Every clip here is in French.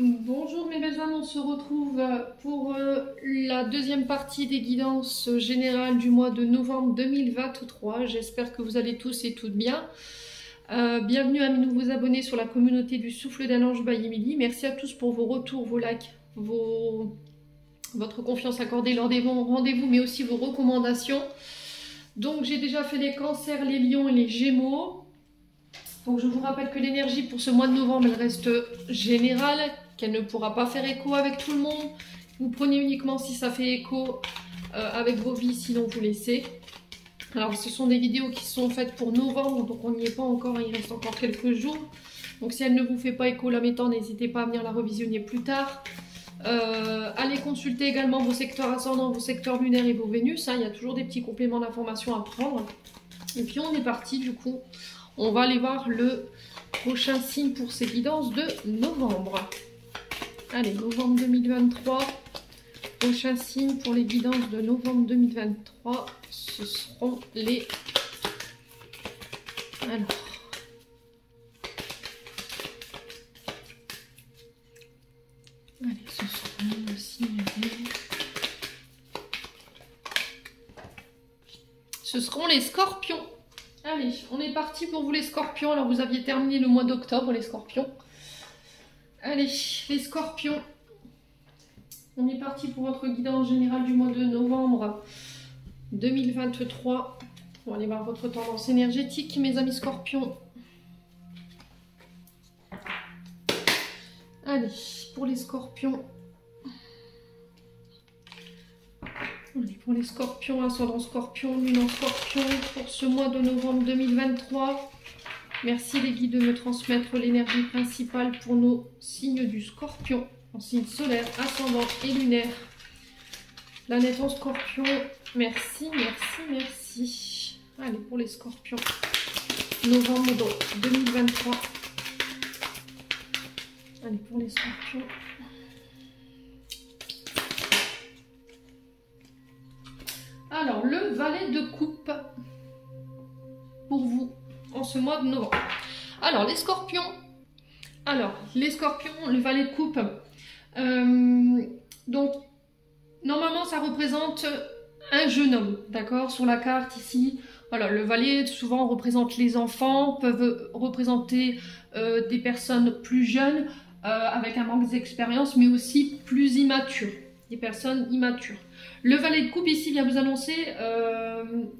Bonjour mes belles âmes, on se retrouve pour la deuxième partie des guidances générales du mois de novembre 2023. J'espère que vous allez tous et toutes bien. Bienvenue à mes nouveaux abonnés sur la communauté du Souffle d'un Ange by Emily. Merci à tous pour vos retours, vos likes, votre confiance accordée lors des rendez-vous, mais aussi vos recommandations. Donc j'ai déjà fait les cancers, les lions et les gémeaux. Donc je vous rappelle que l'énergie pour ce mois de novembre, elle reste générale, qu'elle ne pourra pas faire écho avec tout le monde. Vous prenez uniquement si ça fait écho avec vos vies, sinon vous laissez. Alors ce sont des vidéos qui sont faites pour novembre, donc on n'y est pas encore, il reste encore quelques jours. Donc si elle ne vous fait pas écho là mettant, n'hésitez pas à venir la revisionner plus tard. Allez consulter également vos secteurs ascendants, vos secteurs lunaires et vos Vénus, hein, il y a toujours des petits compléments d'informations à prendre. Et puis on est parti du coup. On va aller voir le prochain signe pour ces guidances de novembre. Allez, novembre 2023. Prochain signe pour les guidances de novembre 2023. Ce seront les... Alors... Allez, ce seront les signes des... Ce seront les scorpions. Allez, on est parti pour vous les scorpions. Alors vous aviez terminé le mois d'octobre les scorpions. Allez, les scorpions. On est parti pour votre guidance générale du mois de novembre 2023. On va aller voir votre tendance énergétique, mes amis scorpions. Allez, pour les scorpions. Pour les scorpions, ascendant scorpion, lune en scorpion, pour ce mois de novembre 2023. Merci les guides de me transmettre l'énergie principale pour nos signes du scorpion, en signe solaire, ascendant et lunaire. Planète en scorpion, merci, merci, merci. Allez, pour les scorpions, novembre 2023. Allez, pour les scorpions. Alors, le valet de coupe pour vous en ce mois de novembre. Alors, les scorpions. Le valet de coupe. Donc, normalement, ça représente un jeune homme, d'accord, sur la carte ici. Voilà, le valet, souvent, représente les enfants, peuvent représenter des personnes plus jeunes, avec un manque d'expérience, mais aussi plus immatures. Des personnes immatures. Le valet de coupe ici vient vous annoncer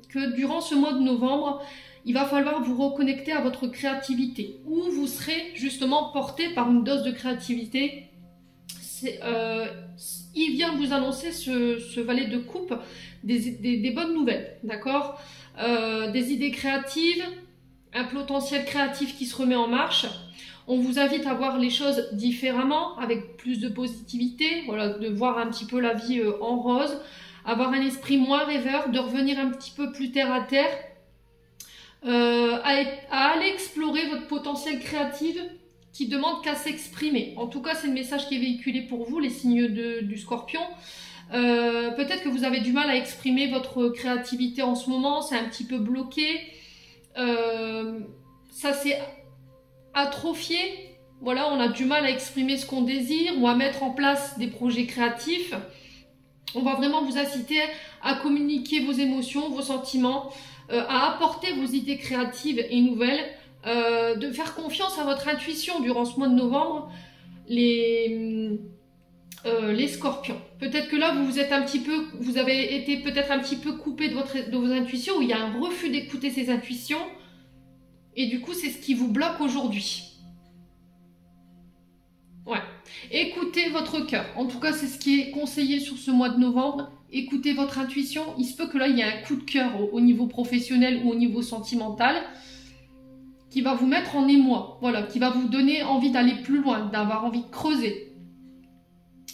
que durant ce mois de novembre, il va falloir vous reconnecter à votre créativité, ou vous serez justement porté par une dose de créativité. Il vient vous annoncer, ce valet de coupe, des bonnes nouvelles, d'accord, des idées créatives, un potentiel créatif qui se remet en marche. On vous invite à voir les choses différemment, avec plus de positivité, voilà, de voir un petit peu la vie en rose, avoir un esprit moins rêveur, de revenir un petit peu plus terre à terre, à aller explorer votre potentiel créatif qui demande qu'à s'exprimer. En tout cas, c'est le message qui est véhiculé pour vous, les signes du scorpion. Peut-être que vous avez du mal à exprimer votre créativité en ce moment, c'est un petit peu bloqué. Ça c'est atrophié, voilà, on a du mal à exprimer ce qu'on désire ou à mettre en place des projets créatifs. On va vraiment vous inciter à communiquer vos émotions, vos sentiments, à apporter vos idées créatives et nouvelles, de faire confiance à votre intuition durant ce mois de novembre, les scorpions. Peut-être que là vous avez été peut-être un petit peu coupé de vos intuitions, où il y a un refus d'écouter ces intuitions. Et du coup, c'est ce qui vous bloque aujourd'hui. Ouais. Écoutez votre cœur. En tout cas, c'est ce qui est conseillé sur ce mois de novembre. Écoutez votre intuition. Il se peut que là, il y ait un coup de cœur au niveau professionnel ou au niveau sentimental qui va vous mettre en émoi. Voilà, qui va vous donner envie d'aller plus loin, d'avoir envie de creuser.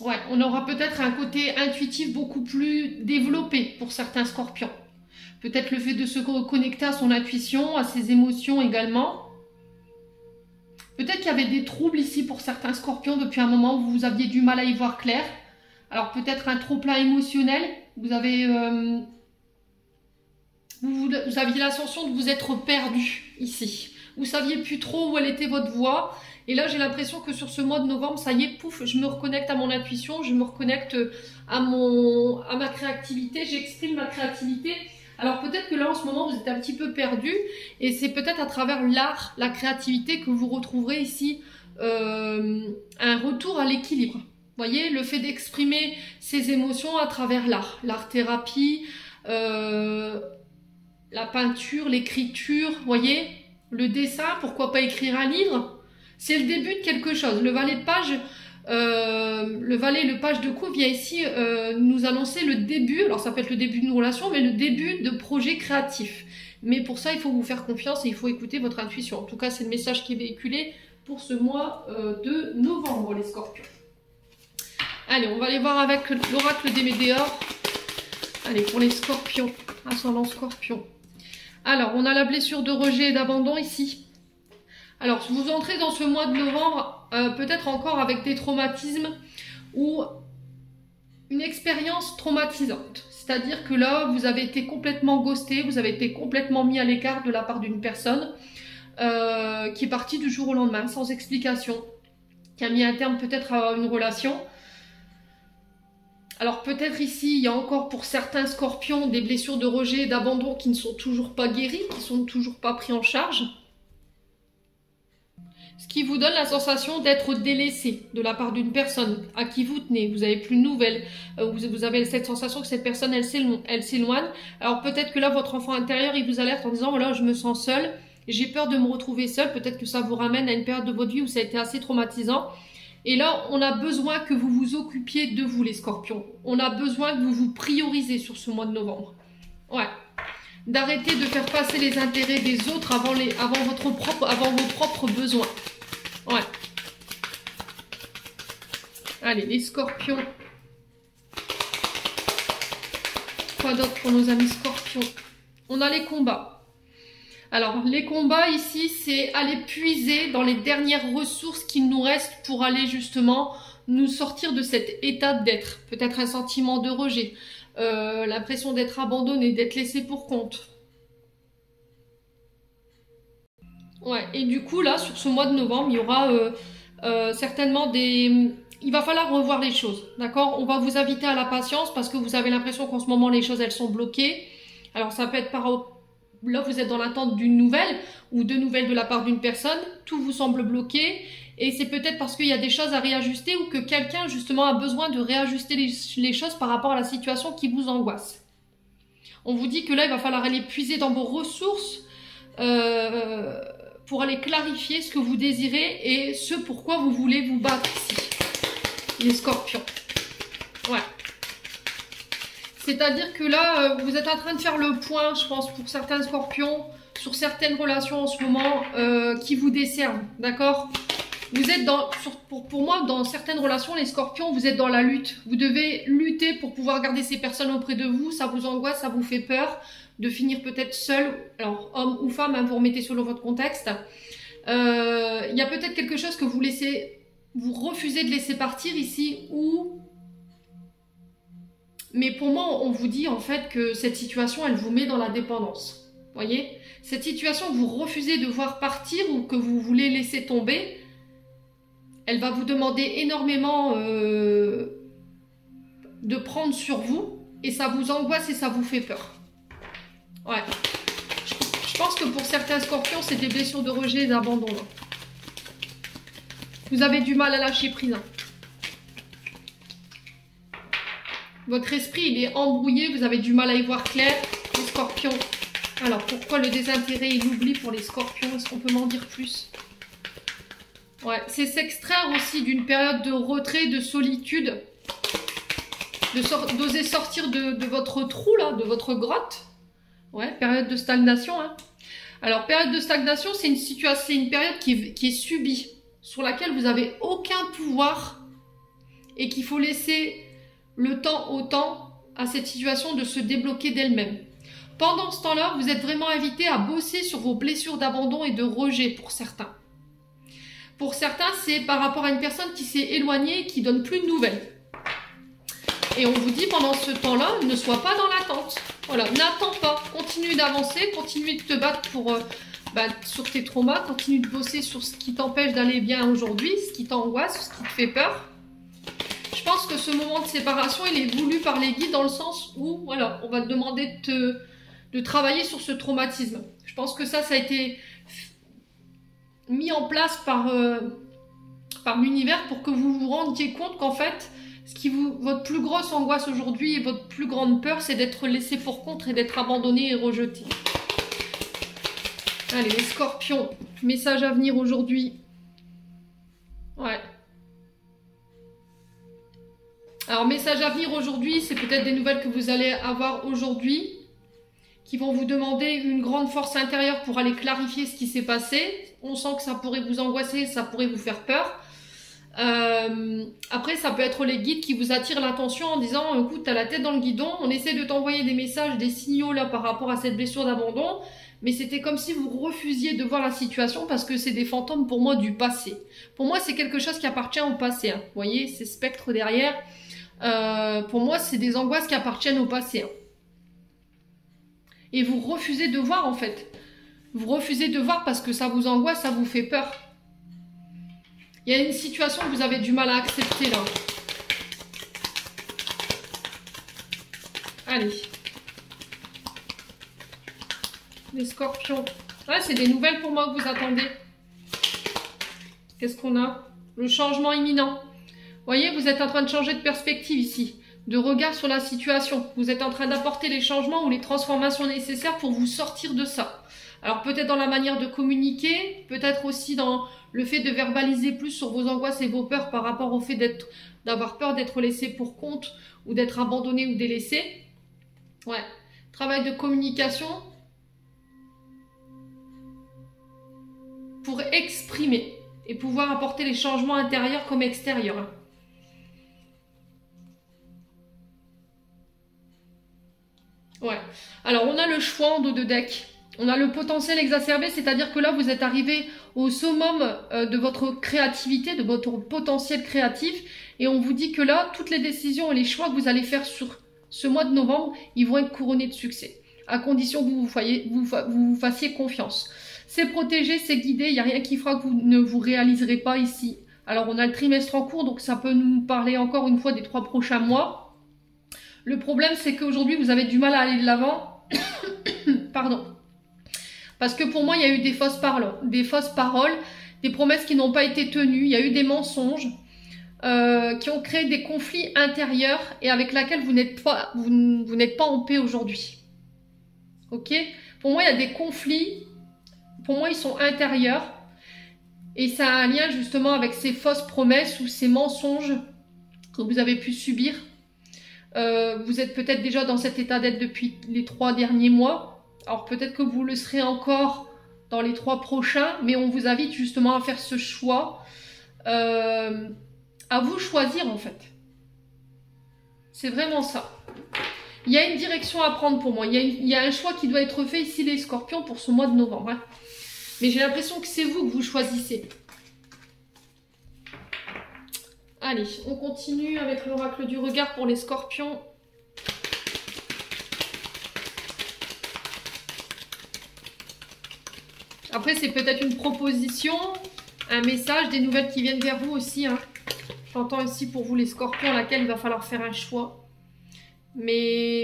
Ouais, on aura peut-être un côté intuitif beaucoup plus développé pour certains scorpions. Peut-être le fait de se reconnecter à son intuition, à ses émotions également. Peut-être qu'il y avait des troubles ici pour certains scorpions depuis un moment où vous aviez du mal à y voir clair. Alors peut-être un trop-plein émotionnel. Vous aviez l'ascension de vous être perdu ici. Vous ne saviez plus trop où elle était votre voie. Et là, j'ai l'impression que sur ce mois de novembre, ça y est, pouf, je me reconnecte à mon intuition, je me reconnecte à ma créativité, j'exprime ma créativité. Alors peut-être que là, en ce moment, vous êtes un petit peu perdu, et c'est peut-être à travers l'art, la créativité, que vous retrouverez ici un retour à l'équilibre. Vous voyez, le fait d'exprimer ses émotions à travers l'art, l'art-thérapie, la peinture, l'écriture, vous voyez, le dessin, pourquoi pas écrire un livre? C'est le début de quelque chose. Le valet de page, le page de coupe vient ici nous annoncer le début, alors ça peut être le début d'une relation, mais le début de projets créatifs. Mais pour ça, il faut vous faire confiance et il faut écouter votre intuition. En tout cas, c'est le message qui est véhiculé pour ce mois de novembre, les scorpions. Allez, on va aller voir avec l'oracle des météores. Allez, pour les scorpions, ascendant scorpion. Alors, on a la blessure de rejet et d'abandon ici. Alors, vous entrez dans ce mois de novembre, peut-être encore avec des traumatismes ou une expérience traumatisante. C'est-à-dire que là, vous avez été complètement ghosté, vous avez été complètement mis à l'écart de la part d'une personne qui est partie du jour au lendemain, sans explication, qui a mis un terme peut-être à une relation. Alors peut-être ici, il y a encore pour certains scorpions des blessures de rejet et d'abandon qui ne sont toujours pas guéries, qui ne sont toujours pas pris en charge. Ce qui vous donne la sensation d'être délaissé de la part d'une personne à qui vous tenez. Vous n'avez plus de nouvelles, vous avez cette sensation que cette personne, elle s'éloigne. Alors peut-être que là, votre enfant intérieur, il vous alerte en disant, voilà, je me sens seule, j'ai peur de me retrouver seule. Peut-être que ça vous ramène à une période de votre vie où ça a été assez traumatisant. Et là, on a besoin que vous vous occupiez de vous, les scorpions. On a besoin que vous vous priorisez sur ce mois de novembre. Ouais. D'arrêter de faire passer les intérêts des autres avant vos propres besoins. Ouais. Allez, les scorpions. Quoi d'autre pour nos amis scorpions? On a les combats. Alors, les combats ici, c'est aller puiser dans les dernières ressources qu'il nous reste pour aller justement nous sortir de cet état d'être. Peut-être un sentiment de rejet, l'impression d'être abandonné, d'être laissé pour compte. Ouais, et du coup, là, sur ce mois de novembre, il y aura certainement des... Il va falloir revoir les choses, d'accord? On va vous inviter à la patience parce que vous avez l'impression qu'en ce moment, les choses, elles sont bloquées. Alors, ça peut être par... Là, vous êtes dans l'attente d'une nouvelle ou de nouvelles de la part d'une personne. Tout vous semble bloqué. Et c'est peut-être parce qu'il y a des choses à réajuster ou que quelqu'un, justement, a besoin de réajuster les choses par rapport à la situation qui vous angoisse. On vous dit que là, il va falloir aller puiser dans vos ressources pour aller clarifier ce que vous désirez et ce pourquoi vous voulez vous battre ici. Les scorpions. Ouais. C'est-à-dire que là, vous êtes en train de faire le point, je pense, pour certains scorpions, sur certaines relations en ce moment qui vous desservent, d'accord? Vous êtes dans, pour moi, dans certaines relations, les scorpions, vous êtes dans la lutte. Vous devez lutter pour pouvoir garder ces personnes auprès de vous, ça vous angoisse, ça vous fait peur de finir peut-être seul, alors homme ou femme, hein, vous remettez selon votre contexte. Il y a peut-être quelque chose que vous refusez de laisser partir ici ou... Mais pour moi, on vous dit en fait que cette situation, elle vous met dans la dépendance. Voyez? Cette situation que vous refusez de voir partir ou que vous voulez laisser tomber, elle va vous demander énormément de prendre sur vous et ça vous angoisse et ça vous fait peur. Ouais. Je pense que pour certains scorpions, c'est des blessures de rejet et d'abandon. Vous avez du mal à lâcher prise. Hein. Votre esprit, il est embrouillé, vous avez du mal à y voir clair, les scorpions. Alors, pourquoi le désintérêt et l'oubli pour les scorpions? Est-ce qu'on peut m'en dire plus? Ouais, c'est s'extraire aussi d'une période de retrait, de solitude, d'oser sortir de votre trou, là, de votre grotte. Ouais, période de stagnation. Hein. Alors, période de stagnation, c'est une situation, c'est une période qui est subie, sur laquelle vous n'avez aucun pouvoir et qu'il faut laisser... le temps au temps à cette situation de se débloquer d'elle-même. Pendant ce temps-là, vous êtes vraiment invité à bosser sur vos blessures d'abandon et de rejet pour certains. Pour certains, c'est par rapport à une personne qui s'est éloignée et qui donne plus de nouvelles. Et on vous dit pendant ce temps-là, ne sois pas dans l'attente. Voilà, n'attends pas, continue d'avancer, continue de te battre sur tes traumas, continue de bosser sur ce qui t'empêche d'aller bien aujourd'hui, ce qui t'angoisse, ce qui te fait peur. Je pense que ce moment de séparation, il est voulu par les guides dans le sens où, voilà, on va te demander de travailler sur ce traumatisme. Je pense que ça a été mis en place par l'univers pour que vous vous rendiez compte qu'en fait, votre plus grosse angoisse aujourd'hui et votre plus grande peur, c'est d'être laissé pour compte et d'être abandonné et rejeté. Allez, les scorpions, message à venir aujourd'hui. Ouais. Alors, message à venir aujourd'hui, c'est peut-être des nouvelles que vous allez avoir aujourd'hui qui vont vous demander une grande force intérieure pour aller clarifier ce qui s'est passé. On sent que ça pourrait vous angoisser, ça pourrait vous faire peur. Après, ça peut être les guides qui vous attirent l'attention en disant, écoute, t'as la tête dans le guidon, on essaie de t'envoyer des messages, des signaux là par rapport à cette blessure d'abandon, mais c'était comme si vous refusiez de voir la situation parce que c'est des fantômes pour moi du passé. Pour moi, c'est quelque chose qui appartient au passé. Hein. Vous voyez, ces spectres derrière, pour moi, c'est des angoisses qui appartiennent au passé. Hein. Et vous refusez de voir en fait. Vous refusez de voir parce que ça vous angoisse, ça vous fait peur. Il y a une situation que vous avez du mal à accepter là. Allez. Les scorpions. Ouais, c'est des nouvelles pour moi que vous attendez. Qu'est-ce qu'on a? Le changement imminent. Vous voyez, vous êtes en train de changer de perspective ici. De regard sur la situation. Vous êtes en train d'apporter les changements ou les transformations nécessaires pour vous sortir de ça. Alors peut-être dans la manière de communiquer, peut-être aussi dans le fait de verbaliser plus sur vos angoisses et vos peurs par rapport au fait d'avoir peur d'être laissé pour compte ou d'être abandonné ou délaissé. Ouais. Travail de communication pour exprimer et pouvoir apporter les changements intérieurs comme extérieurs. Ouais. Alors, on a le choix en dos de deck. On a le potentiel exacerbé, c'est-à-dire que là, vous êtes arrivé au summum de votre créativité, de votre potentiel créatif. Et on vous dit que là, toutes les décisions et les choix que vous allez faire sur ce mois de novembre, ils vont être couronnés de succès. À condition que vous fassiez confiance. C'est protégé, c'est guidé, il n'y a rien qui fera que vous ne vous réaliserez pas ici. Alors, on a le trimestre en cours, donc ça peut nous parler encore une fois des 3 prochains mois. Le problème, c'est qu'aujourd'hui, vous avez du mal à aller de l'avant. Pardon. Parce que pour moi, il y a eu des fausses paroles, des promesses qui n'ont pas été tenues, il y a eu des mensonges qui ont créé des conflits intérieurs et avec lesquels vous n'êtes pas en paix aujourd'hui. Ok? Pour moi, il y a des conflits, pour moi, ils sont intérieurs et ça a un lien justement avec ces fausses promesses ou ces mensonges que vous avez pu subir. Vous êtes peut-être déjà dans cet état d'être depuis les 3 derniers mois. Alors peut-être que vous le serez encore dans les 3 prochains, mais on vous invite justement à faire ce choix. À vous choisir en fait. C'est vraiment ça. Il y a une direction à prendre pour moi. Il y a un choix qui doit être fait ici les scorpions pour ce mois de novembre. Hein. Mais j'ai l'impression que c'est vous que vous choisissez. Allez, on continue avec l'oracle du regard pour les scorpions. Après, c'est peut-être une proposition, un message, des nouvelles qui viennent vers vous aussi. Hein. J'entends ici pour vous les scorpions, à laquelle il va falloir faire un choix. Mais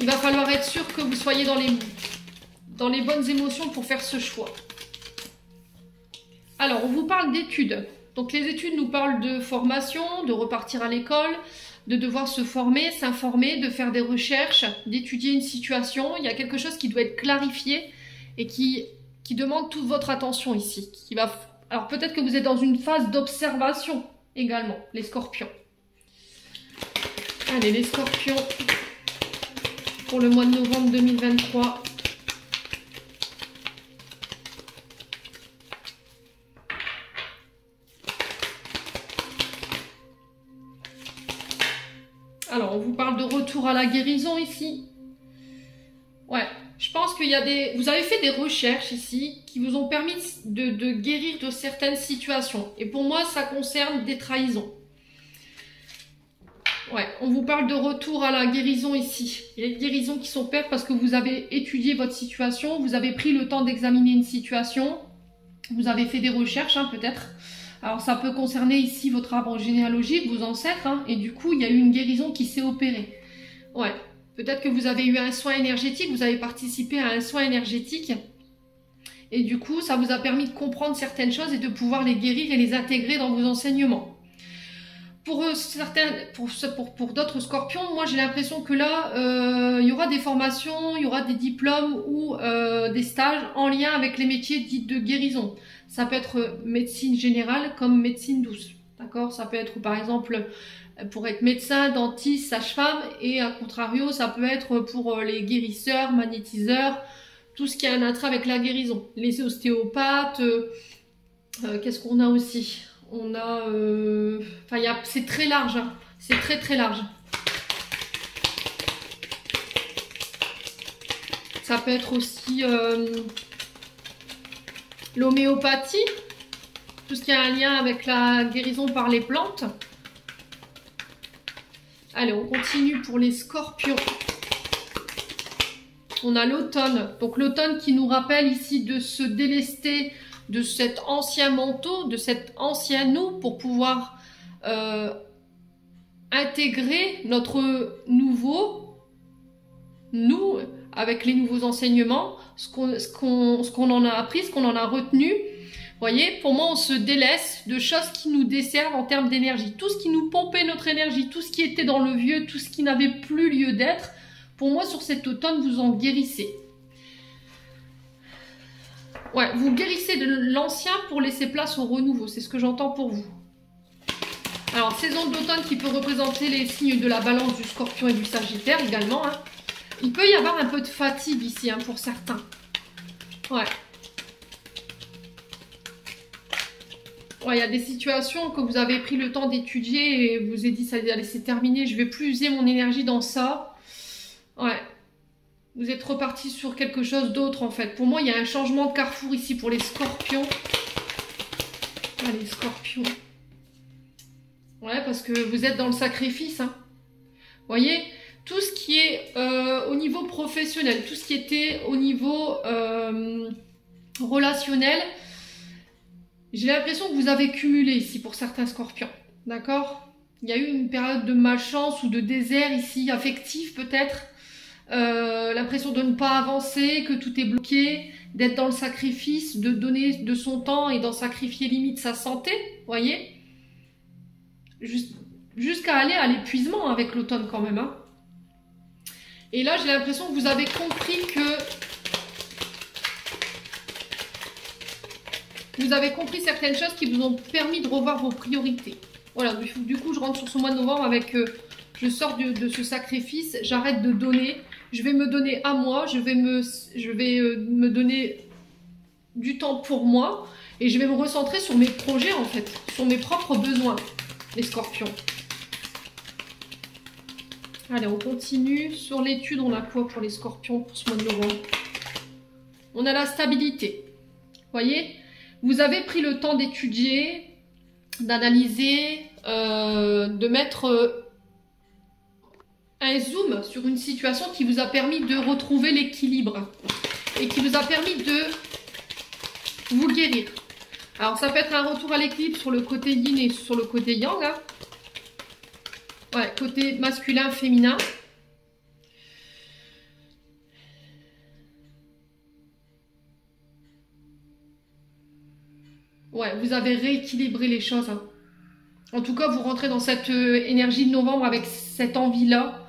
il va falloir être sûr que vous soyez dans les bonnes émotions pour faire ce choix. Alors, on vous parle d'études. Donc, les études nous parlent de formation, de repartir à l'école, de devoir se former, s'informer, de faire des recherches, d'étudier une situation. Il y a quelque chose qui doit être clarifié et qui demande toute votre attention ici. Alors, peut-être que vous êtes dans une phase d'observation également, les scorpions. Allez, les scorpions, pour le mois de novembre 2023. Alors, on vous parle de retour à la guérison ici. Ouais, je pense qu'il y a vous avez fait des recherches ici qui vous ont permis de guérir de certaines situations. Et pour moi, ça concerne des trahisons. Ouais, on vous parle de retour à la guérison ici. Il y a des guérisons qui sont faites parce que vous avez étudié votre situation, vous avez pris le temps d'examiner une situation, vous avez fait des recherches hein, peut-être. Alors ça peut concerner ici votre arbre généalogique, vos ancêtres, hein, et du coup il y a eu une guérison qui s'est opérée. Ouais, peut-être que vous avez eu un soin énergétique, vous avez participé à un soin énergétique, et du coup ça vous a permis de comprendre certaines choses et de pouvoir les guérir et les intégrer dans vos enseignements. Pour certains, pour d'autres scorpions, moi j'ai l'impression que là, il y aura des formations, il y aura des diplômes ou des stages en lien avec les métiers dits de guérison. Ça peut être médecine générale comme médecine douce, d'accord? Ça peut être par exemple pour être médecin, dentiste, sage-femme, et à contrario, ça peut être pour les guérisseurs, magnétiseurs, tout ce qui a un attrait avec la guérison. Les ostéopathes, qu'est-ce qu'on a aussi? On a, enfin, c'est très large, hein. C'est très très large. Ça peut être aussi l'homéopathie, tout ce qui a un lien avec la guérison par les plantes. Allez, on continue pour les scorpions. On a l'automne. Donc l'automne qui nous rappelle ici de se délester de cet ancien manteau, de cet ancien nous, pour pouvoir intégrer notre nouveau nous avec les nouveaux enseignements, ce qu'on en a appris, ce qu'on en a retenu. Vous voyez, pour moi, on se délaisse de choses qui nous desservent en termes d'énergie. Tout ce qui nous pompait notre énergie, tout ce qui était dans le vieux, tout ce qui n'avait plus lieu d'être, pour moi, sur cet automne, vous en guérissez. Ouais, vous guérissez de l'ancien pour laisser place au renouveau. C'est ce que j'entends pour vous. Alors, saison d'automne qui peut représenter les signes de la balance du scorpion et du sagittaire également. Hein. Il peut y avoir un peu de fatigue ici hein, pour certains. Ouais. Ouais, il y a des situations que vous avez pris le temps d'étudier et vous avez dit, ça allez, c'est terminé, je ne vais plus user mon énergie dans ça. Ouais. Vous êtes reparti sur quelque chose d'autre en fait. Pour moi, il y a un changement de carrefour ici pour les scorpions. Allez, scorpions. Ouais, parce que vous êtes dans le sacrifice. Hein. Vous voyez, tout ce qui est au niveau professionnel, tout ce qui était au niveau relationnel, j'ai l'impression que vous avez cumulé ici pour certains scorpions. D'accord? Il y a eu une période de malchance ou de désert ici, affectif peut-être. L'impression de ne pas avancer, que tout est bloqué, d'être dans le sacrifice, de donner de son temps et d'en sacrifier limite sa santé, voyez, jusqu'à aller à l'épuisement avec l'automne quand même. Hein. Et là, j'ai l'impression que vous avez compris certaines choses qui vous ont permis de revoir vos priorités. Voilà, du coup, je rentre sur ce mois de novembre avec... je sors de ce sacrifice, j'arrête de donner, je vais me donner à moi, je vais me donner du temps pour moi et je vais me recentrer sur mes projets en fait, sur mes propres besoins, les scorpions. Allez, on continue. Sur l'étude, on a quoi pour les scorpions pour ce mois de novembre? On a la stabilité. Vous voyez, vous avez pris le temps d'étudier, d'analyser, de mettre... un zoom sur une situation qui vous a permis de retrouver l'équilibre et qui vous a permis de vous guérir. Alors ça peut être un retour à l'équilibre sur le côté yin et sur le côté yang. Hein. Ouais, côté masculin, féminin. Ouais, vous avez rééquilibré les choses. Hein. En tout cas, vous rentrez dans cette énergie de novembre avec cette envie-là.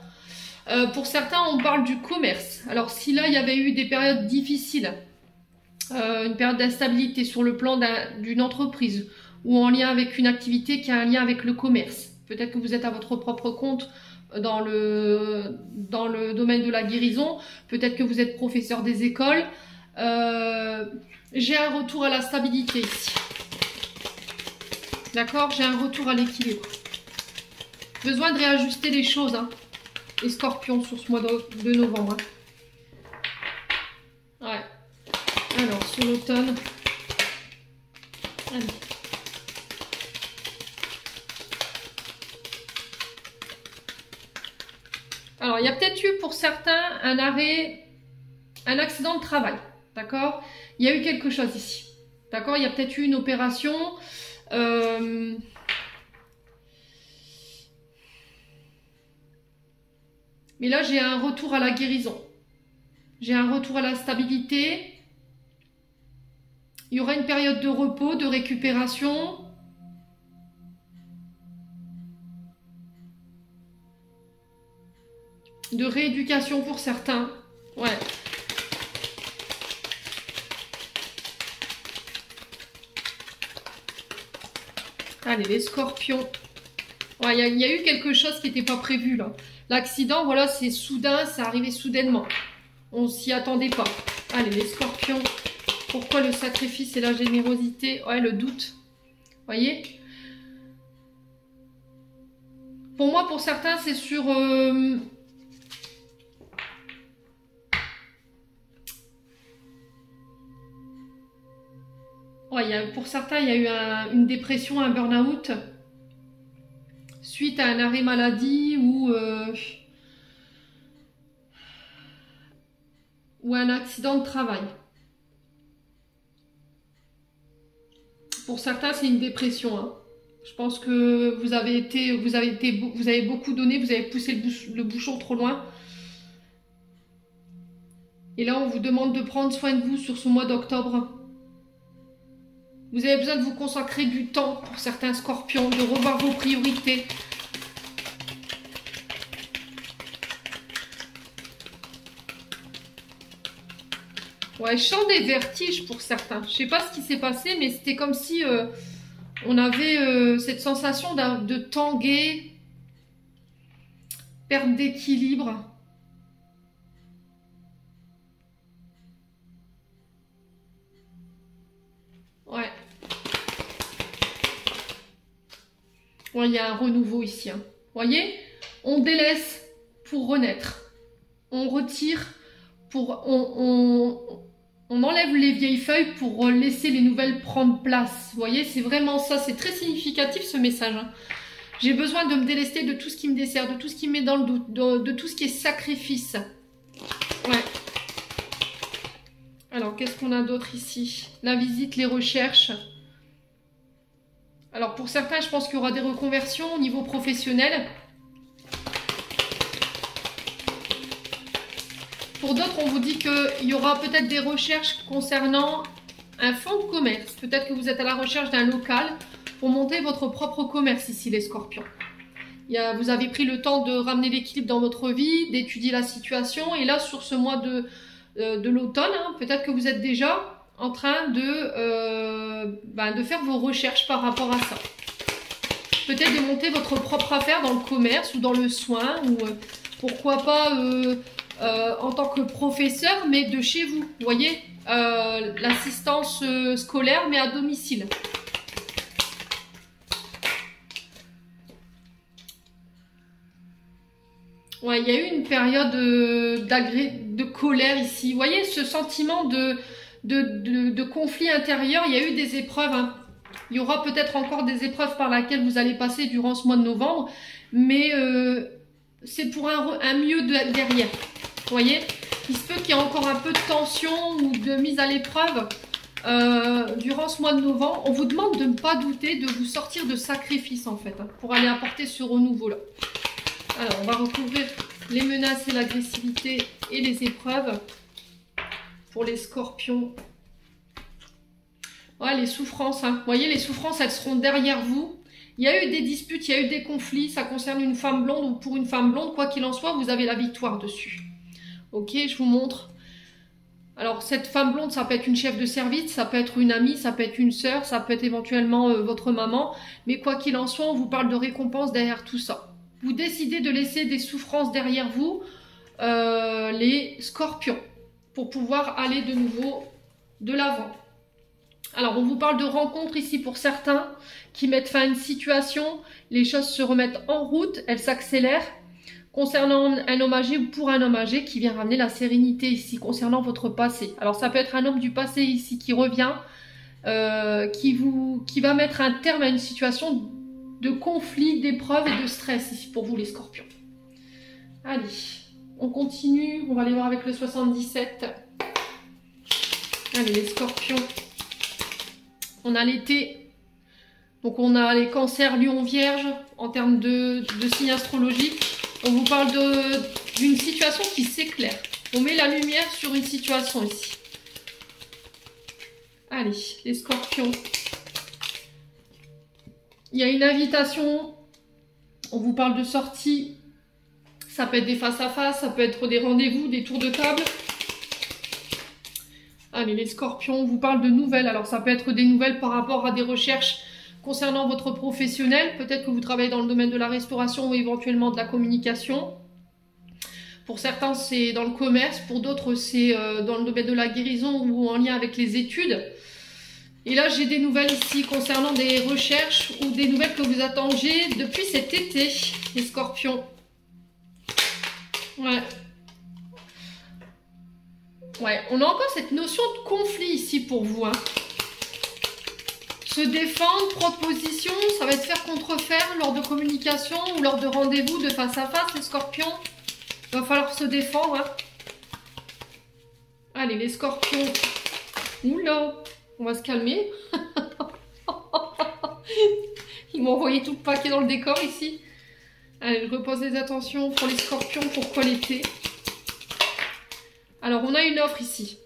Pour certains, on parle du commerce. Alors, si là, il y avait eu des périodes difficiles, une période d'instabilité sur le plan d'une entreprise ou en lien avec une activité qui a un lien avec le commerce, peut-être que vous êtes à votre propre compte dans le domaine de la guérison, peut-être que vous êtes professeur des écoles. J'ai un retour à la stabilité ici. D'accord, j'ai un retour à l'équilibre. Besoin de réajuster les choses, hein, les scorpions, sur ce mois de novembre. Hein. Ouais. Alors, sur l'automne. Allez. Alors, il y a peut-être eu pour certains un arrêt, un accident de travail. D'accord? Il y a eu quelque chose ici. D'accord? Il y a peut-être eu une opération. Mais là, j'ai un retour à la guérison. J'ai un retour à la stabilité. Il y aura une période de repos, de récupération. De rééducation pour certains. Ouais. Allez, les scorpions. Ouais, il y a eu quelque chose qui n'était pas prévu là. L'accident, voilà, c'est soudain, ça arrivait soudainement. On s'y attendait pas. Allez, les scorpions. Pourquoi le sacrifice et la générosité? Ouais, le doute. Voyez? Pour moi, pour certains, c'est sur... Ouais, pour certains, il y a eu une dépression, un burn-out suite à un arrêt maladie ou un accident de travail. Pour certains, c'est une dépression. Hein. Je pense que vous avez beaucoup donné, vous avez poussé le bouchon trop loin. Et là, on vous demande de prendre soin de vous sur ce mois d'octobre. Vous avez besoin de vous consacrer du temps pour certains scorpions, de revoir vos priorités. Ouais, je sens des vertiges pour certains. Je sais pas ce qui s'est passé, mais c'était comme si on avait cette sensation de tanguer, perte d'équilibre. Ouais. Ouais, il y a un renouveau ici. Hein. Voyez, on délaisse pour renaître. On retire pour... On enlève les vieilles feuilles pour laisser les nouvelles prendre place. Vous voyez, c'est vraiment ça. C'est très significatif ce message. Hein. J'ai besoin de me délester de tout ce qui me dessert, de tout ce qui me met dans le doute, de tout ce qui est sacrifice. Ouais. Alors, qu'est-ce qu'on a d'autre ici? La visite, les recherches. Alors, pour certains, je pense qu'il y aura des reconversions au niveau professionnel. Pour d'autres, on vous dit qu'il y aura peut-être des recherches concernant un fonds de commerce. Peut-être que vous êtes à la recherche d'un local pour monter votre propre commerce ici, les scorpions. Vous avez pris le temps de ramener l'équilibre dans votre vie, d'étudier la situation. Et là, sur ce mois de l'automne, hein, peut-être que vous êtes déjà en train de faire vos recherches par rapport à ça. Peut-être de monter votre propre affaire dans le commerce ou dans le soin, ou pourquoi pas en tant que professeur, mais de chez vous. Vous voyez, l'assistance scolaire, mais à domicile. Ouais, il y a eu une période de colère ici. Vous voyez, ce sentiment de conflit intérieur, il y a eu des épreuves. Hein. Il y aura peut-être encore des épreuves par lesquelles vous allez passer durant ce mois de novembre, mais c'est pour un mieux derrière. Vous voyez, il se peut qu'il y ait encore un peu de tension ou de mise à l'épreuve durant ce mois de novembre. On vous demande de ne pas douter, de vous sortir de sacrifice en fait, hein, pour aller apporter ce renouveau-là. Alors, on va recouvrir les menaces et l'agressivité et les épreuves pour les scorpions. Ouais, les souffrances. Hein. Vous voyez, les souffrances, elles seront derrière vous. Il y a eu des disputes, il y a eu des conflits. Ça concerne une femme blonde ou pour une femme blonde. Quoi qu'il en soit, vous avez la victoire dessus. Ok, je vous montre. Alors, cette femme blonde, ça peut être une chef de service, ça peut être une amie, ça peut être une sœur, ça peut être éventuellement votre maman. Mais quoi qu'il en soit, on vous parle de récompense derrière tout ça. Vous décidez de laisser des souffrances derrière vous, les scorpions, pour pouvoir aller de nouveau de l'avant. Alors, on vous parle de rencontres ici pour certains qui mettent fin à une situation. Les choses se remettent en route, elles s'accélèrent. Concernant un homme âgé ou pour un homme âgé qui vient ramener la sérénité ici, concernant votre passé. Alors, ça peut être un homme du passé ici qui revient, qui va mettre un terme à une situation de conflit, d'épreuve et de stress ici pour vous les scorpions. Allez, on continue. On va aller voir avec le 77. Allez, les scorpions. On a l'été. Donc on a les cancers, lion, vierge. En termes de signes astrologiques, on vous parle d'une situation qui s'éclaire. On met la lumière sur une situation ici. Allez, les scorpions. Il y a une invitation. On vous parle de sortie. Ça peut être des face-à-face, ça peut être des rendez-vous, des tours de table. Allez, les scorpions, on vous parle de nouvelles. Alors, ça peut être des nouvelles par rapport à des recherches concernant votre professionnel. Peut-être que vous travaillez dans le domaine de la restauration ou éventuellement de la communication. Pour certains, c'est dans le commerce. Pour d'autres, c'est dans le domaine de la guérison ou en lien avec les études. Et là, j'ai des nouvelles ici concernant des recherches ou des nouvelles que vous attendiez depuis cet été, les scorpions. Ouais. Ouais, on a encore cette notion de conflit ici pour vous. Hein. Se défendre, proposition, ça va être faire contre-faire lors de communication ou lors de rendez-vous de face à face, les scorpions. Il va falloir se défendre. Hein. Allez, les scorpions. Oula, on va se calmer. Ils m'ont envoyé tout le paquet dans le décor ici. Allez, je repose les attentions pour les scorpions. Pourquoi l'été? Alors, on a une offre ici.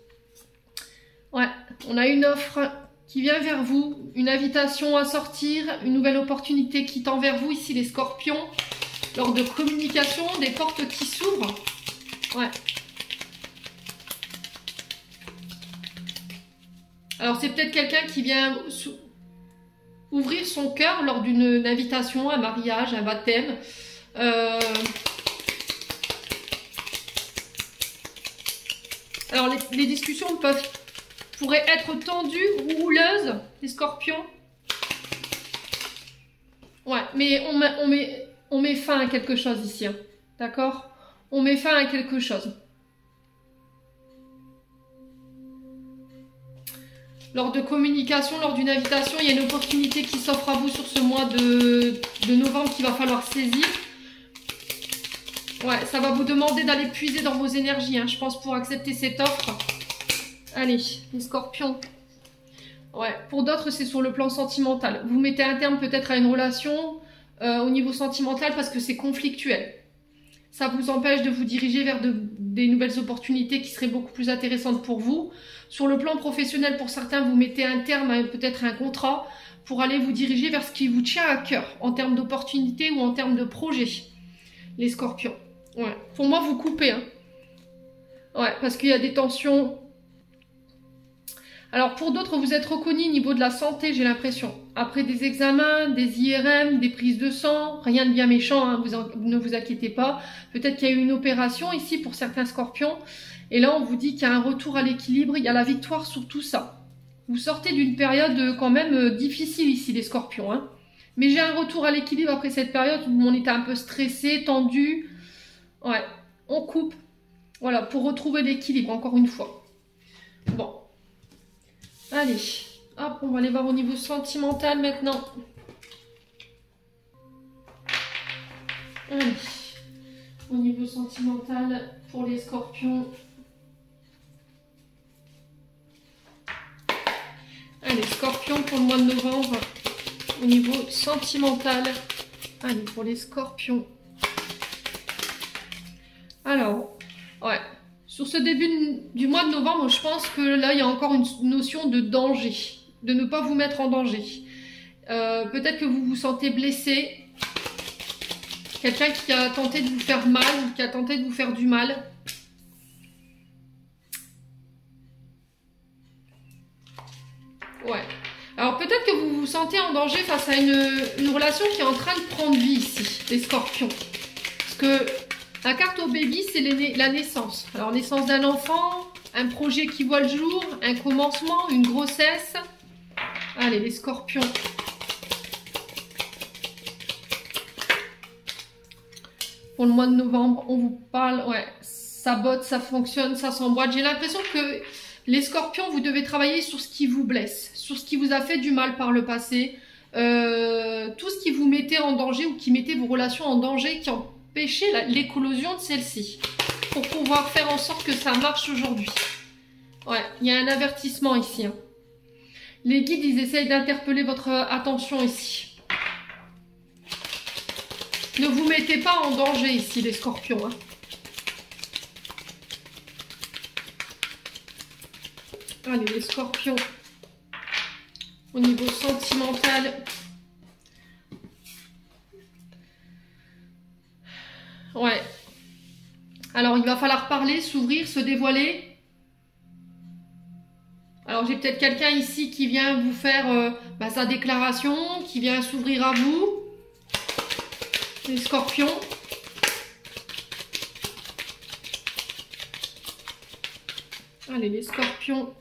Ouais, on a une offre qui vient vers vous. Une invitation à sortir. Une nouvelle opportunité qui tend vers vous ici, les scorpions. Lors de communication, des portes qui s'ouvrent. Ouais. Alors, c'est peut-être quelqu'un qui vient ouvrir son cœur lors d'une invitation, un mariage, un baptême. Alors, les discussions pourraient être tendues ou houleuses, les scorpions. Ouais, mais on met fin à quelque chose ici. Hein. D'accord? On met fin à quelque chose. Lors de communication, lors d'une invitation, il y a une opportunité qui s'offre à vous sur ce mois de novembre qu'il va falloir saisir. Ouais, ça va vous demander d'aller puiser dans vos énergies, hein, je pense, pour accepter cette offre. Allez, les scorpions. Ouais, pour d'autres, c'est sur le plan sentimental. Vous mettez un terme peut-être à une relation au niveau sentimental parce que c'est conflictuel. Ça vous empêche de vous diriger vers des nouvelles opportunités qui seraient beaucoup plus intéressantes pour vous. Sur le plan professionnel, pour certains, vous mettez un terme à peut-être un contrat pour aller vous diriger vers ce qui vous tient à cœur en termes d'opportunités ou en termes de projets. Les scorpions. Ouais. Pour moi, vous coupez. Hein. Ouais, parce qu'il y a des tensions. Alors, pour d'autres, vous êtes reconnus au niveau de la santé, j'ai l'impression. Après des examens, des IRM, des prises de sang, rien de bien méchant, hein, ne vous inquiétez pas. Peut-être qu'il y a eu une opération ici pour certains scorpions. Et là, on vous dit qu'il y a un retour à l'équilibre, il y a la victoire sur tout ça. Vous sortez d'une période quand même difficile ici, les scorpions. Hein. Mais j'ai un retour à l'équilibre après cette période où on était un peu stressé, tendu. Ouais, on coupe. Voilà, pour retrouver l'équilibre, encore une fois. Bon. Allez, hop, on va aller voir au niveau sentimental maintenant. Allez, au niveau sentimental pour les scorpions. Allez, scorpions pour le mois de novembre. Au niveau sentimental. Allez, pour les scorpions. Alors, ouais. Sur ce début du mois de novembre, je pense que là, il y a encore une notion de danger, de ne pas vous mettre en danger. Peut-être que vous vous sentez blessé. Quelqu'un qui a tenté de vous faire mal, qui a tenté de vous faire du mal. Ouais. Alors peut-être que vous vous sentez en danger face à une relation qui est en train de prendre vie ici, les scorpions. Parce que la carte au baby, c'est la naissance. Alors, naissance d'un enfant, un projet qui voit le jour, un commencement, une grossesse. Allez, les scorpions. Pour le mois de novembre, on vous parle, ouais, ça botte, ça fonctionne, ça s'emboîte. J'ai l'impression que les scorpions, vous devez travailler sur ce qui vous blesse, sur ce qui vous a fait du mal par le passé. Tout ce qui vous mettait en danger ou qui mettait vos relations en danger, empêcher l'éclosion de celle-ci. Pour pouvoir faire en sorte que ça marche aujourd'hui. Ouais, il y a un avertissement ici. Hein. Les guides, ils essayent d'interpeller votre attention ici. Ne vous mettez pas en danger ici, les scorpions. Hein. Allez, les scorpions. Au niveau sentimental. Ouais. Alors, il va falloir parler, s'ouvrir, se dévoiler. Alors, j'ai peut-être quelqu'un ici qui vient vous faire sa déclaration, qui vient s'ouvrir à vous. Les scorpions. Allez, les scorpions.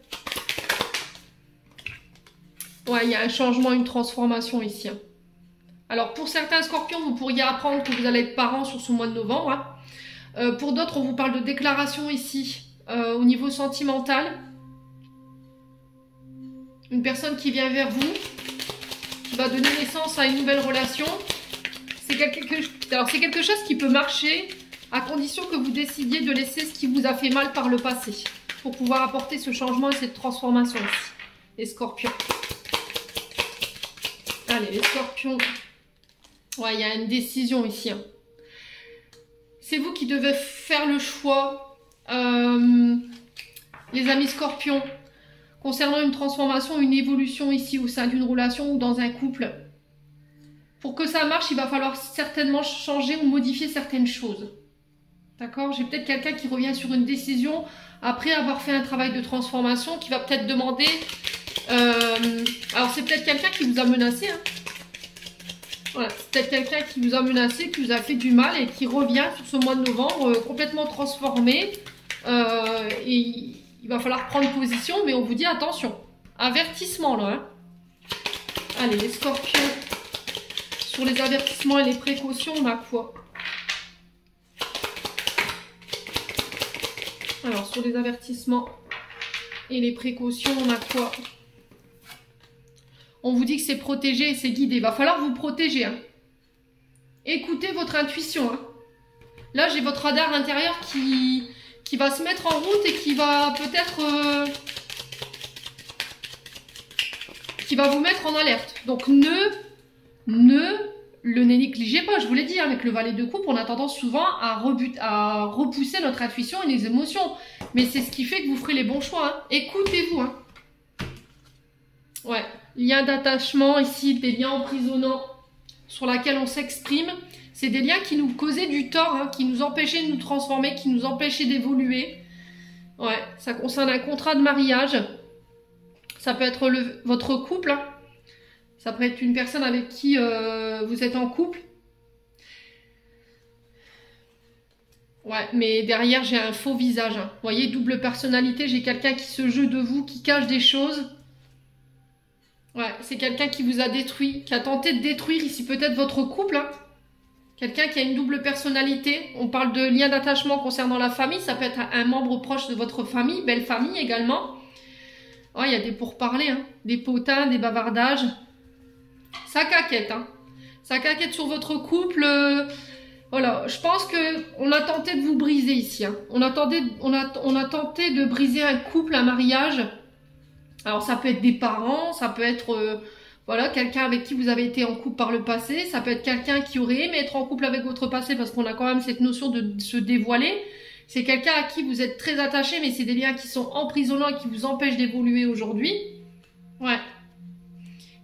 Ouais, il y a un changement, une transformation ici. Hein. Alors, pour certains scorpions, vous pourriez apprendre que vous allez être parent sur ce mois de novembre. Hein. Pour d'autres, on vous parle de déclaration ici, au niveau sentimental. Une personne qui vient vers vous, qui va donner naissance à une nouvelle relation. C'est quelque chose qui peut marcher à condition que vous décidiez de laisser ce qui vous a fait mal par le passé. Pour pouvoir apporter ce changement et cette transformation ici. Les scorpions. Allez, les scorpions. Ouais, il y a une décision ici. Hein. C'est vous qui devez faire le choix, les amis scorpions, concernant une transformation, une évolution ici au sein d'une relation ou dans un couple. Pour que ça marche, il va falloir certainement changer ou modifier certaines choses. D'accord? J'ai peut-être quelqu'un qui revient sur une décision après avoir fait un travail de transformation, qui va peut-être demander... alors c'est peut-être quelqu'un qui vous a menacé, hein. Voilà, c'est peut-être quelqu'un qui vous a menacé, qui vous a fait du mal et qui revient sur ce mois de novembre complètement transformé. Et il va falloir prendre position, mais on vous dit attention. Avertissement là. Hein. Allez, les scorpions. Sur les avertissements et les précautions, on a quoi? Alors, sur les avertissements et les précautions, on a quoi? On vous dit que c'est protégé et c'est guidé. Il va falloir vous protéger. Hein. Écoutez votre intuition. Hein. Là, j'ai votre radar intérieur qui va se mettre en route et qui va peut-être... qui va vous mettre en alerte. Donc, ne le négligez pas. Je vous l'ai dit, avec le valet de coupe, on a tendance souvent à repousser notre intuition et les émotions. Mais c'est ce qui fait que vous ferez les bons choix. Hein. Écoutez-vous. Hein. Ouais. Liens d'attachement ici, des liens emprisonnants sur lesquels on s'exprime. C'est des liens qui nous causaient du tort, hein, qui nous empêchaient de nous transformer, qui nous empêchaient d'évoluer. Ouais, ça concerne un contrat de mariage. Ça peut être votre couple. Hein. Ça peut être une personne avec qui vous êtes en couple. Ouais, mais derrière, j'ai un faux visage. Hein. Vous voyez, double personnalité. J'ai quelqu'un qui se joue de vous, qui cache des choses. Ouais, c'est quelqu'un qui vous a détruit, qui a tenté de détruire ici peut-être votre couple. Hein. Quelqu'un qui a une double personnalité. On parle de lien d'attachement concernant la famille. Ça peut être un membre proche de votre famille, belle famille également. Ouais, il y a des pourparlers, hein. Des potins, des bavardages. Ça caquette, hein. Ça caquette sur votre couple. Voilà, je pense qu'on a tenté de vous briser ici. Hein. On a tenté de briser un couple, un mariage. Alors ça peut être des parents, ça peut être voilà, quelqu'un avec qui vous avez été en couple par le passé, ça peut être quelqu'un qui aurait aimé être en couple avec votre passé parce qu'on a quand même cette notion de se dévoiler. C'est quelqu'un à qui vous êtes très attaché, mais c'est des liens qui sont emprisonnants et qui vous empêchent d'évoluer aujourd'hui. Ouais.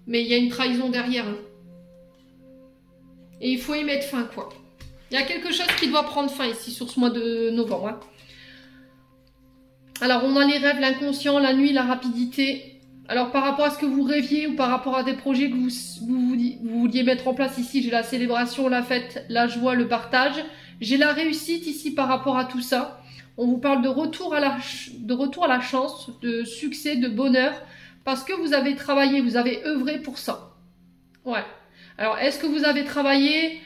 Mais il y a une trahison derrière. Hein. Et il faut y mettre fin, quoi. Il y a quelque chose qui doit prendre fin ici sur ce mois de novembre. Hein. Alors, on a les rêves, l'inconscient, la nuit, la rapidité. Alors, par rapport à ce que vous rêviez ou par rapport à des projets que vous vouliez mettre en place ici, j'ai la célébration, la fête, la joie, le partage. J'ai la réussite ici par rapport à tout ça. On vous parle de retour à la chance, de succès, de bonheur. Parce que vous avez travaillé, vous avez œuvré pour ça. Ouais. Alors, est-ce que vous avez travaillé...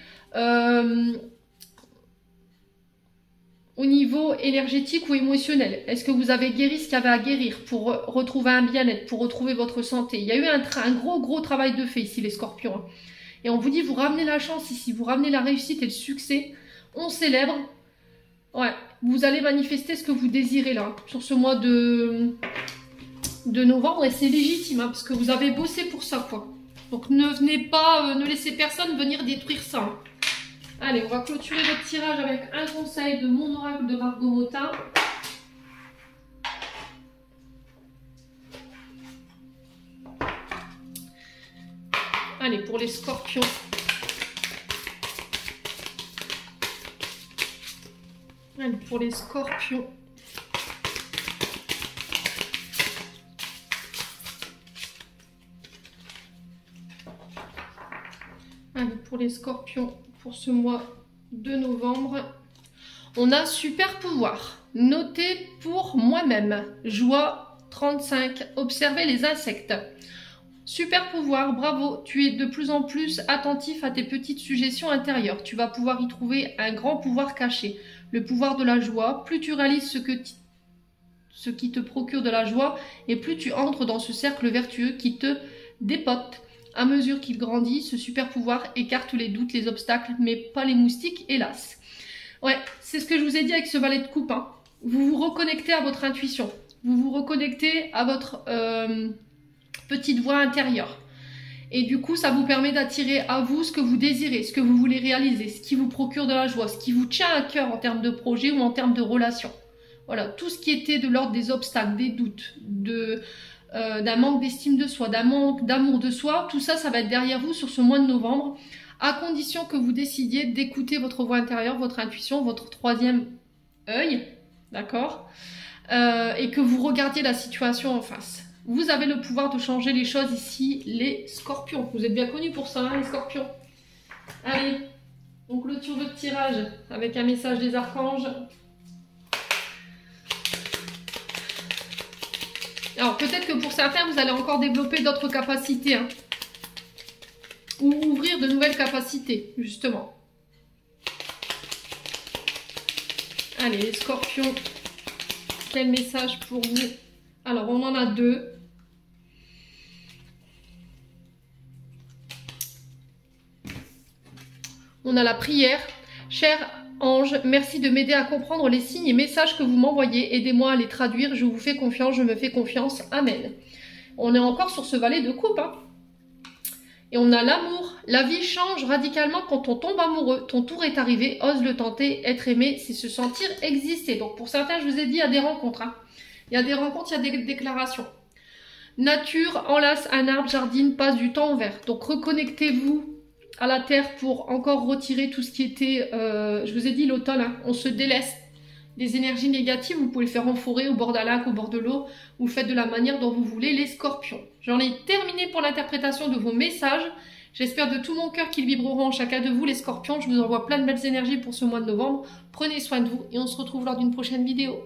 au niveau énergétique ou émotionnel, est-ce que vous avez guéri ce qu'il y avait à guérir pour retrouver un bien-être, pour retrouver votre santé? Il y a eu un gros travail de fait ici, les scorpions. Et on vous dit, vous ramenez la chance ici, vous ramenez la réussite et le succès. On célèbre. Ouais, vous allez manifester ce que vous désirez là, sur ce mois de novembre. Et c'est légitime, hein, parce que vous avez bossé pour ça, quoi. Donc ne venez pas, ne laissez personne venir détruire ça. Hein. Allez, on va clôturer votre tirage avec un conseil de mon oracle de Margot Motin. Allez, pour les scorpions. Allez, pour les scorpions. Allez, pour les scorpions, pour ce mois de novembre. On a super pouvoir. Notez pour moi-même. Joie 35. Observez les insectes. Super pouvoir, bravo, tu es de plus en plus attentif à tes petites suggestions intérieures. Tu vas pouvoir y trouver un grand pouvoir caché, le pouvoir de la joie. Plus tu réalises ce qui te procure de la joie, et plus tu entres dans ce cercle vertueux qui te dépote. À mesure qu'il grandit, ce super pouvoir écarte les doutes, les obstacles, mais pas les moustiques, hélas. Ouais, c'est ce que je vous ai dit avec ce valet de coupe. Hein. Vous vous reconnectez à votre intuition, vous vous reconnectez à votre... petite voix intérieure. Et du coup, ça vous permet d'attirer à vous ce que vous désirez, ce que vous voulez réaliser, ce qui vous procure de la joie, ce qui vous tient à cœur en termes de projet ou en termes de relations. Voilà, tout ce qui était de l'ordre des obstacles, des doutes, d'un manque d'estime de soi, d'un manque d'amour de soi, tout ça, ça va être derrière vous sur ce mois de novembre, à condition que vous décidiez d'écouter votre voix intérieure, votre intuition, votre troisième œil, d'accord, et que vous regardiez la situation en face. Vous avez le pouvoir de changer les choses ici, les scorpions. Vous êtes bien connus pour ça, hein, les scorpions. Allez, on clôture votre tirage avec un message des archanges. Alors, peut-être que pour certains, vous allez encore développer d'autres capacités. Hein, ou ouvrir de nouvelles capacités, justement. Allez, les scorpions. Quel message pour vous? Alors, on en a deux. On a la prière. Cher ange, merci de m'aider à comprendre les signes et messages que vous m'envoyez. Aidez-moi à les traduire. Je vous fais confiance, je me fais confiance. Amen. On est encore sur ce valet de coupe. Hein. Et on a l'amour. La vie change radicalement quand on tombe amoureux. Ton tour est arrivé. Ose le tenter. Être aimé, c'est se sentir exister. Donc, pour certains, je vous ai dit, il y a des rencontres. Hein. Il y a des rencontres, il y a des déclarations. Nature, enlace un arbre, jardine, passe du temps au vert. Donc reconnectez-vous à la terre pour encore retirer tout ce qui était... je vous ai dit l'automne, hein, on se délaisse des énergies négatives. Vous pouvez le faire en forêt, au bord d'un lac, au bord de l'eau. Vous le faites de la manière dont vous voulez, les scorpions. J'en ai terminé pour l'interprétation de vos messages. J'espère de tout mon cœur qu'ils vibreront en chacun de vous, les scorpions. Je vous envoie plein de belles énergies pour ce mois de novembre. Prenez soin de vous et on se retrouve lors d'une prochaine vidéo.